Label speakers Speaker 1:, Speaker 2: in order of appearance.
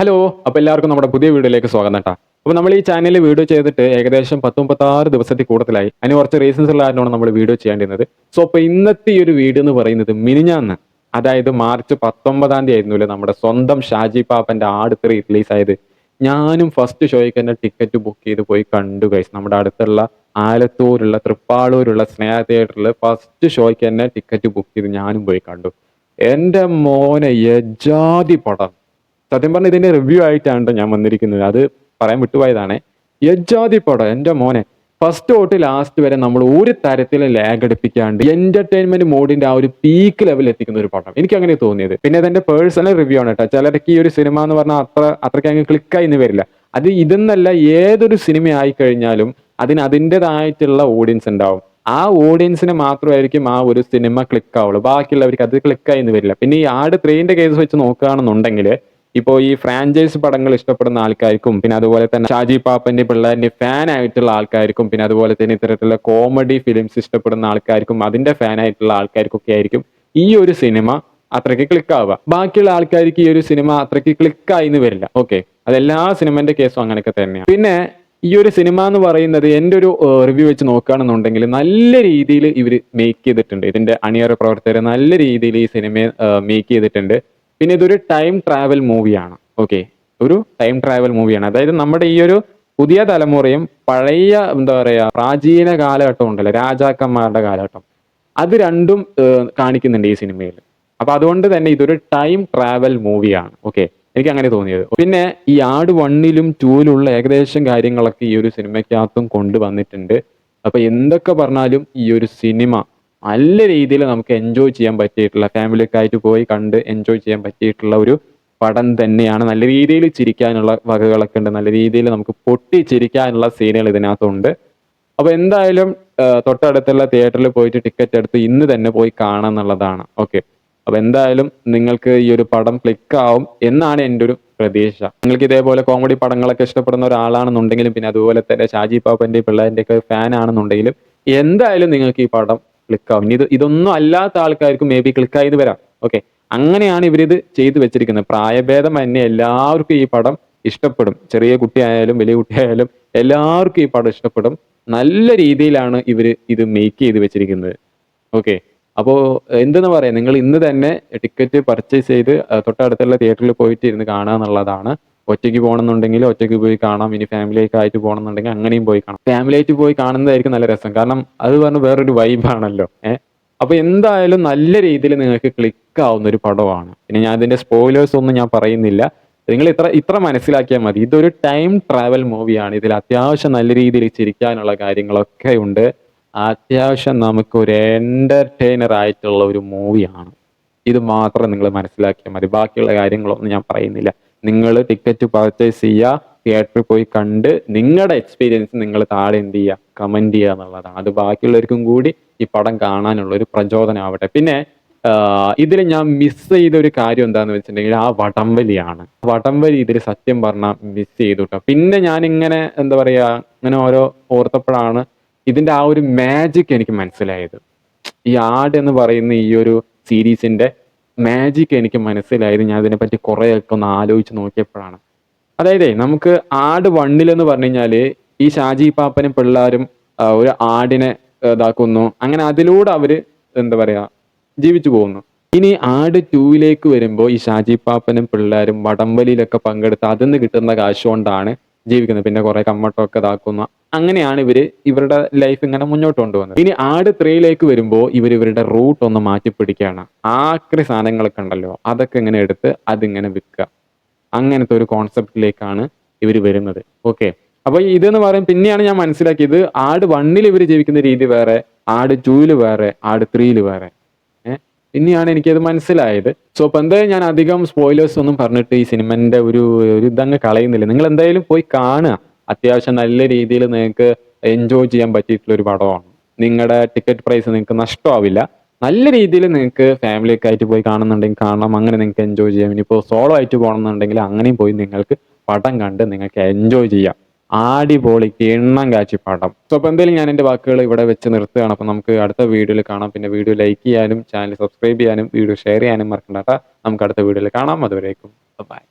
Speaker 1: Hello. അപ്പോൾ എല്ലാവർക്കും നമ്മുടെ പുതിയ വീഡിയോയിലേക്ക് സ്വാഗതം കേട്ടോ. അപ്പോൾ നമ്മൾ ഈ ചാനലിൽ വീഡിയോ ചെയ്തിട്ട് ഏകദേശം 10-36 ദിവസത്തിൽ കൂടുതലായി. അതിന് കുറച്ച് റീസൺസ് ഉള്ളതാണ് നമ്മൾ വീഡിയോ ചെയ്യേണ്ടിരുന്നത്. സോ അപ്പോൾ ഇന്നത്തെ ഈ ഒരു വീഡിയോ എന്ന് പറയുന്നത് മിനിഞ്ഞാന്ന്, അതായത് മാർച്ച് 19-ാം തീയതി ആയിരുന്നില്ലേ നമ്മുടെ സ്വന്തം ഷാജി പാപ്പന്റെ ആട് 3 റിലീസ് ആയത്. ഞാനും ഫസ്റ്റ് ഷോയ്ക്ക് തന്നെ ടിക്കറ്റ് ബുക്ക് ചെയ്ത് പോയി കണ്ടു ഗൈസ്. നമ്മുടെ അടുത്തുള്ള ആലത്തൂരുള്ള തൃപ്പാളൂരുള്ള സ്നേഹ തിയേറ്ററിൽ ഫസ്റ്റ് ഷോയ്ക്ക് തന്നെ ടിക്കറ്റ് ബുക്ക് ചെയ്ത് ഞാനും പോയി കണ്ടു. എൻ്റെ മോനെ യജാതി പടം. സത്യം പറഞ്ഞാൽ ഇതിന്റെ റിവ്യൂ ആയിട്ടാണ് ഞാൻ വന്നിരിക്കുന്നത്. അത് പറയാൻ വിട്ടുപോയതാണ്. യജാതി പടം എൻ്റെ മോനെ. ഫസ്റ്റ് തൊട്ട് ലാസ്റ്റ് വരെ നമ്മൾ ഒരു തരത്തിലും ലാഗ് അടിപ്പിക്കാണ്ട് എന്റർടൈൻമെന്റ് മോഡിന്റെ ആ ഒരു പീക്ക് ലെവൽ എത്തിക്കുന്ന ഒരു പടം. എനിക്ക് അങ്ങനെ തോന്നിയത്. പിന്നെ അതെന്റെ പേഴ്സണൽ റിവ്യൂ ആണ് കേട്ടോ. ചിലർക്ക് ഈ ഒരു സിനിമ എന്ന് പറഞ്ഞാൽ അത്രയ്ക്ക് അങ്ങ് ക്ലിക്കായി എന്ന് വരില്ല. അത് ഇതെന്നല്ല, ഏതൊരു സിനിമ ആയി കഴിഞ്ഞാലും അതിന് അതിൻ്റെതായിട്ടുള്ള ഓഡിയൻസ് ഉണ്ടാവും. ആ ഓഡിയൻസിന് മാത്രമായിരിക്കും ആ ഒരു സിനിമ ക്ലിക്ക് ആവുള്ളൂ. ബാക്കിയുള്ളവർക്ക് അത് ക്ലിക്കായി എന്ന് വരില്ല. പിന്നെ ഈ ആട് 3ന്റെ കേസ് വെച്ച് നോക്കുകയാണെന്നുണ്ടെങ്കിൽ ഇപ്പോൾ ഈ ഫ്രാഞ്ചൈസ് പടങ്ങൾ ഇഷ്ടപ്പെടുന്ന ആൾക്കാർക്കും, പിന്നെ അതുപോലെ തന്നെ ഷാജി പാപ്പന്റെ പിള്ളേരുടെ ഫാൻ ആയിട്ടുള്ള ആൾക്കാർക്കും, പിന്നെ അതുപോലെ തന്നെ ഇത്തരത്തിലുള്ള കോമഡി ഫിലിംസ് ഇഷ്ടപ്പെടുന്ന ആൾക്കാർക്കും അതിന്റെ ഫാൻ ആയിട്ടുള്ള ആൾക്കാർക്കൊക്കെ ആയിരിക്കും ഈ ഒരു സിനിമ അത്രയ്ക്ക് ക്ലിക്ക് ആവുക. ബാക്കിയുള്ള ആൾക്കാർക്ക് ഈ ഒരു സിനിമ അത്രയ്ക്ക് ക്ലിക്കായി എന്ന് വരില്ല. ഓക്കെ, അതെല്ലാ സിനിമന്റെ കേസും അങ്ങനെയൊക്കെ തന്നെയാണ്. പിന്നെ ഈ ഒരു സിനിമ എന്ന് പറയുന്നത് എൻ്റെ ഒരു റിവ്യൂ വെച്ച് നോക്കുകയാണെന്നുണ്ടെങ്കിൽ നല്ല രീതിയിൽ ഇവർ മേക്ക് ചെയ്തിട്ടുണ്ട്. ഇതിന്റെ അണിയറ പ്രവർത്തകർ നല്ല രീതിയിൽ ഈ സിനിമയെ മേക്ക് ചെയ്തിട്ടുണ്ട്. പിന്നെ ഇതൊരു ടൈം ട്രാവൽ മൂവിയാണ്. ഓക്കെ, ഒരു ടൈം ട്രാവൽ മൂവിയാണ്. അതായത് നമ്മുടെ ഈ ഒരു പുതിയ തലമുറയും പഴയ എന്താ പറയാ പ്രാചീന കാലഘട്ടം ഉണ്ടല്ലോ, രാജാക്കന്മാരുടെ കാലഘട്ടം, അത് രണ്ടും കാണിക്കുന്നുണ്ട് ഈ സിനിമയിൽ. അപ്പൊ അതുകൊണ്ട് തന്നെ ഇതൊരു ടൈം ട്രാവൽ മൂവിയാണ്. ഓക്കെ, എനിക്ക് അങ്ങനെ തോന്നിയത്. പിന്നെ ഈ ആട് 1ലും 2ലുള്ള ഏകദേശം കാര്യങ്ങളൊക്കെ ഈ ഒരു സിനിമയ്ക്കകത്തും കൊണ്ടുവന്നിട്ടുണ്ട്. അപ്പൊ എന്തൊക്കെ പറഞ്ഞാലും ഈ ഒരു സിനിമ നല്ല രീതിയിൽ നമുക്ക് എൻജോയ് ചെയ്യാൻ പറ്റിയിട്ടുള്ള, ഫാമിലിയൊക്കെ ആയിട്ട് പോയി കണ്ട് എൻജോയ് ചെയ്യാൻ പറ്റിയിട്ടുള്ള ഒരു പടം തന്നെയാണ്. നല്ല രീതിയിൽ ചിരിക്കാനുള്ള വകകളൊക്കെ ഉണ്ട്. നല്ല രീതിയിൽ നമുക്ക് പൊട്ടി ചിരിക്കാനുള്ള സീനുകൾ ഇതിനകത്തുണ്ട്. അപ്പൊ എന്തായാലും തൊട്ടടുത്തുള്ള തിയേറ്ററിൽ പോയിട്ട് ടിക്കറ്റ് എടുത്ത് ഇന്ന് തന്നെ പോയി കാണാം എന്നുള്ളതാണ്. ഓക്കെ, അപ്പൊ എന്തായാലും നിങ്ങൾക്ക് ഈ ഒരു പടം ക്ലിക്ക് ആവും എന്നാണ് എൻ്റെ ഒരു പ്രതീക്ഷ. നിങ്ങൾക്ക് ഇതേപോലെ കോമഡി പടങ്ങളൊക്കെ ഇഷ്ടപ്പെടുന്ന ഒരാളാണെന്നുണ്ടെങ്കിലും, പിന്നെ അതുപോലെ തന്നെ ഷാജി പാപ്പന്റെ പിള്ളേരുടെ ഒക്കെ ഫാൻ ആണെന്നുണ്ടെങ്കിലും എന്തായാലും നിങ്ങൾക്ക് ഈ പടം ക്ലിക്ക് ആവും. ഇതൊന്നും അല്ലാത്ത ആൾക്കാർക്ക് മേ ബി ക്ലിക്ക് ആയത് വരാം. ഓക്കെ, അങ്ങനെയാണ് ഇവരിത് ചെയ്തു വെച്ചിരിക്കുന്നത്. പ്രായഭേദം തന്നെ എല്ലാവർക്കും ഈ പടം ഇഷ്ടപ്പെടും. ചെറിയ കുട്ടിയായാലും വലിയ കുട്ടിയായാലും എല്ലാവർക്കും ഈ പടം ഇഷ്ടപ്പെടും. നല്ല രീതിയിലാണ് ഇവർ ഇത് മേക്ക് ചെയ്ത് വെച്ചിരിക്കുന്നത്. ഓക്കെ, അപ്പോൾ എന്തെന്ന് പറയാം, നിങ്ങൾ ഇന്ന് തന്നെ ടിക്കറ്റ് പർച്ചേസ് ചെയ്ത് തൊട്ടടുത്തുള്ള തിയേറ്ററിൽ പോയിട്ട് ഇരുന്ന് കാണുക എന്നുള്ളതാണ്. ഒറ്റയ്ക്ക് പോകണമെന്നുണ്ടെങ്കിൽ ഒറ്റയ്ക്ക് പോയി കാണാം. ഇനി ഫാമിലിയൊക്കെ ആയിട്ട് പോകണമെന്നുണ്ടെങ്കിൽ അങ്ങനെയും പോയി കാണാം. ഫാമിലി ആയിട്ട് പോയി കാണുന്നതായിരിക്കും നല്ല രസം. കാരണം അത് പറഞ്ഞ വേറൊരു വൈബാണല്ലോ. അപ്പൊ എന്തായാലും നല്ല രീതിയിൽ നിങ്ങൾക്ക് ക്ലിക്ക് ആവുന്ന ഒരു പടമാണ്. പിന്നെ ഞാൻ ഇതിന്റെ സ്പോയിലേഴ്സ് ഒന്നും ഞാൻ പറയുന്നില്ല. നിങ്ങൾ ഇത്ര മനസ്സിലാക്കിയാൽ മതി. ഇതൊരു ടൈം ട്രാവൽ മൂവിയാണ്. ഇതിൽ അത്യാവശ്യം നല്ല രീതിയിൽ ചിരിക്കാനുള്ള കാര്യങ്ങളൊക്കെ ഉണ്ട്. അത്യാവശ്യം നമുക്ക് ഒരു എന്റർടൈനർ ആയിട്ടുള്ള ഒരു മൂവിയാണ്. ഇത് മാത്രം നിങ്ങൾ മനസ്സിലാക്കിയാൽ മതി. ബാക്കിയുള്ള കാര്യങ്ങളൊന്നും ഞാൻ പറയുന്നില്ല. നിങ്ങൾ ടിക്കറ്റ് പർച്ചേസ് ചെയ്യുക, തിയേറ്ററിൽ പോയി കണ്ട് നിങ്ങളുടെ എക്സ്പീരിയൻസ് നിങ്ങൾ താഴെ എന്ത് ചെയ്യുക, കമന്റ് ചെയ്യുക എന്നുള്ളതാണ്. അത് ബാക്കിയുള്ളവർക്കും കൂടി ഈ പടം കാണാനുള്ള ഒരു പ്രചോദനം ആവട്ടെ. പിന്നെ ഇതിൽ ഞാൻ മിസ് ചെയ്ത ഒരു കാര്യം എന്താന്ന് വെച്ചിട്ടുണ്ടെങ്കിൽ ആ വടംവലിയാണ്. വടംവലി ഇതിൽ സത്യം പറഞ്ഞാൽ മിസ് ചെയ്തു കേട്ടോ. പിന്നെ ഞാൻ ഇങ്ങനെ എന്താ പറയാ, ഇങ്ങനെ ഓരോ ഓർത്തപ്പോഴാണ് ഇതിന്റെ ആ ഒരു മാജിക് എനിക്ക് മനസ്സിലായത്. ഈ ആട് എന്ന് പറയുന്ന ഈ ഒരു സീരീസിന്റെ മാജിക് എനിക്ക് മനസ്സിലായത് ഞാൻ ഇതിനെപ്പറ്റി കുറേയൊക്കെ ഒന്ന് ആലോചിച്ച് നോക്കിയപ്പോഴാണ്. അതായത് നമുക്ക് ആട് 1 പറഞ്ഞു കഴിഞ്ഞാല് ഈ ഷാജി പാപ്പനും പിള്ളേരും ഒരു ആടിനെ ഇതാക്കുന്നു. അങ്ങനെ അതിലൂടെ അവര് എന്താ പറയാ ജീവിച്ചു പോകുന്നു. ഇനി ആട് 2ലേക്ക് വരുമ്പോൾ ഈ ഷാജി പാപ്പനും പിള്ളേരും വടംവലിയിലൊക്കെ പങ്കെടുത്ത് അതിന്ന് കിട്ടുന്ന കാശ് കൊണ്ടാണ് ജീവിക്കുന്നത്. പിന്നെ കുറെ കമ്മട്ടമൊക്കെ ഇതാക്കുന്നു. അങ്ങനെയാണ് ഇവരുടെ ലൈഫ് ഇങ്ങനെ മുന്നോട്ട് കൊണ്ടുപോകുന്നത്. ഇനി ആട് 3ലേക്ക് വരുമ്പോൾ ഇവരുടെ റൂട്ട് ഒന്ന് മാറ്റി പിടിക്കുകയാണ്. ആക്രി സാധനങ്ങളൊക്കെ ഉണ്ടല്ലോ, അതൊക്കെ ഇങ്ങനെ എടുത്ത് അതിങ്ങനെ വിൽക്കുക. അങ്ങനത്തെ ഒരു കോൺസെപ്റ്റിലേക്കാണ് ഇവർ വരുന്നത്. ഓക്കെ, അപ്പൊ ഇതെന്ന് പറയും പിന്നെയാണ് ഞാൻ മനസ്സിലാക്കിയത് ആട് 1 ഇവർ ജീവിക്കുന്ന രീതി വേറെ, ആട് 2 വേറെ, ആട് 3 വേറെ. പിന്നെയാണ് എനിക്കത് മനസ്സിലായത്. സോ അപ്പൊ എന്തായാലും ഞാൻ അധികം സ്പോയിലേഴ്സ് ഒന്നും പറഞ്ഞിട്ട് ഈ സിനിമന്റെ ഒരു ഇതങ്ങ് കളയുന്നില്ല. നിങ്ങൾ എന്തായാലും പോയി കാണുക. അത്യാവശ്യം നല്ല രീതിയിൽ നിങ്ങൾക്ക് എൻജോയ് ചെയ്യാൻ പറ്റിയിട്ടുള്ള ഒരു പടമാണ്. നിങ്ങളുടെ ടിക്കറ്റ് പ്രൈസ് നിങ്ങൾക്ക് നഷ്ടമാവില്ല. നല്ല രീതിയിൽ നിങ്ങൾക്ക് ഫാമിലിയൊക്കെ ആയിട്ട് പോയി കാണുന്നുണ്ടെങ്കിൽ കാണാം. അങ്ങനെ നിങ്ങൾക്ക് എൻജോയ് ചെയ്യാം. ഇനിയിപ്പോൾ സോളോ ആയിട്ട് പോകണമെന്നുണ്ടെങ്കിൽ അങ്ങനെയും പോയി നിങ്ങൾക്ക് പടം കണ്ട് നിങ്ങൾക്ക് എൻജോയ് ചെയ്യാം. അടിപൊളി കിണ്ണം കാച്ചി പടം. സോ അപ്പൊ എന്തായാലും ഞാൻ എൻ്റെ വാക്കുകൾ ഇവിടെ വെച്ച് നിർത്തുകയാണ്. അപ്പൊ നമുക്ക് അടുത്ത വീഡിയോയിൽ കാണാം. പിന്നെ വീഡിയോ ലൈക്ക് ചെയ്യാനും ചാനൽ സബ്സ്ക്രൈബ് ചെയ്യാനും വീഡിയോ ഷെയർ ചെയ്യാനും മറക്കണ്ട. നമുക്ക് അടുത്ത വീഡിയോയിൽ കാണാം. അതുവരേക്കും ബൈ.